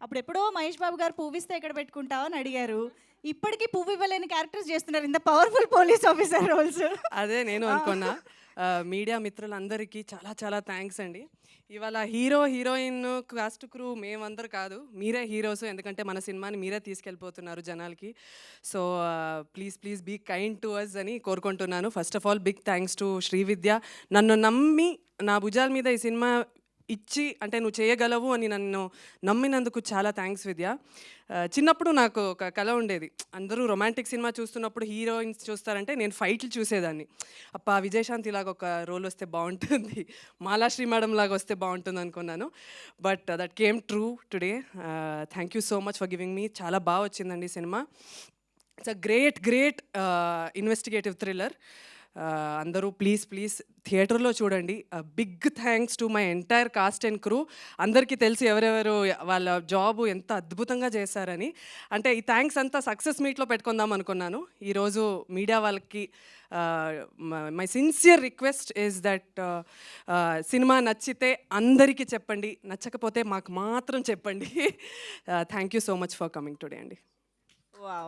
అప్పుడు ఎప్పుడో మహేష్ బాబు గారు పువ్విస్తే ఎక్కడ పెట్టుకుంటావు అని అడిగారు. ఇప్పటికీ పువ్వు ఇవ్వలేని క్యారెక్టర్స్ చేస్తున్నారు. ఇంత పవర్ఫుల్ పోలీస్ ఆఫీసర్ రోల్స్. అదే నేను అనుకున్నా. మీడియా మిత్రులందరికీ చాలా చాలా థ్యాంక్స్ అండి. ఇవాళ హీరో, హీరోయిన్, కాస్ట్ క్రూ మేమందరూ కాదు, మీరే హీరోస్. ఎందుకంటే మన సినిమాని మీరే తీసుకెళ్ళిపోతున్నారు జనాలకి. So please please be kind to us అని కోరుకుంటున్నాను. First of all big thanks to Srividya. నన్ను నమ్మి నా భుజాల మీద ఈ సినిమా ఇచ్చి, అంటే నువ్వు చేయగలవు అని నన్ను నమ్మినందుకు చాలా థ్యాంక్స్ విద్య. చిన్నప్పుడు నాకు ఒక కళ ఉండేది. అందరూ రొమాంటిక్ సినిమా చూస్తున్నప్పుడు హీరోయిన్స్ చూస్తారంటే నేను ఫైట్లు చూసేదాన్ని. అప్ప విజయశాంతి లాగా ఒక రోల్ వస్తే బాగుంటుంది, మాలాశ్రీ మేడం లాగా వస్తే బాగుంటుంది అనుకున్నాను. But that came true today. Thank you so much for giving me. చాలా బాగా వచ్చిందండి సినిమా. It's a great investigative thriller. అందరూ ప్లీజ్ ప్లీజ్ థియేటర్లో చూడండి. Big thanks to my entire cast and crew. అందరికీ తెలుసు ఎవరెవరు వాళ్ళ జాబు ఎంత అద్భుతంగా చేశారని. అంటే ఈ థ్యాంక్స్ అంతా సక్సెస్ మీట్లో పెట్టుకుందాం అనుకున్నాను. ఈరోజు మీడియా వాళ్ళకి my sincere request is that cinema నచ్చితే అందరికీ చెప్పండి, నచ్చకపోతే మాకు మాత్రం చెప్పండి. Thank you so much for coming today అండి. వావ్.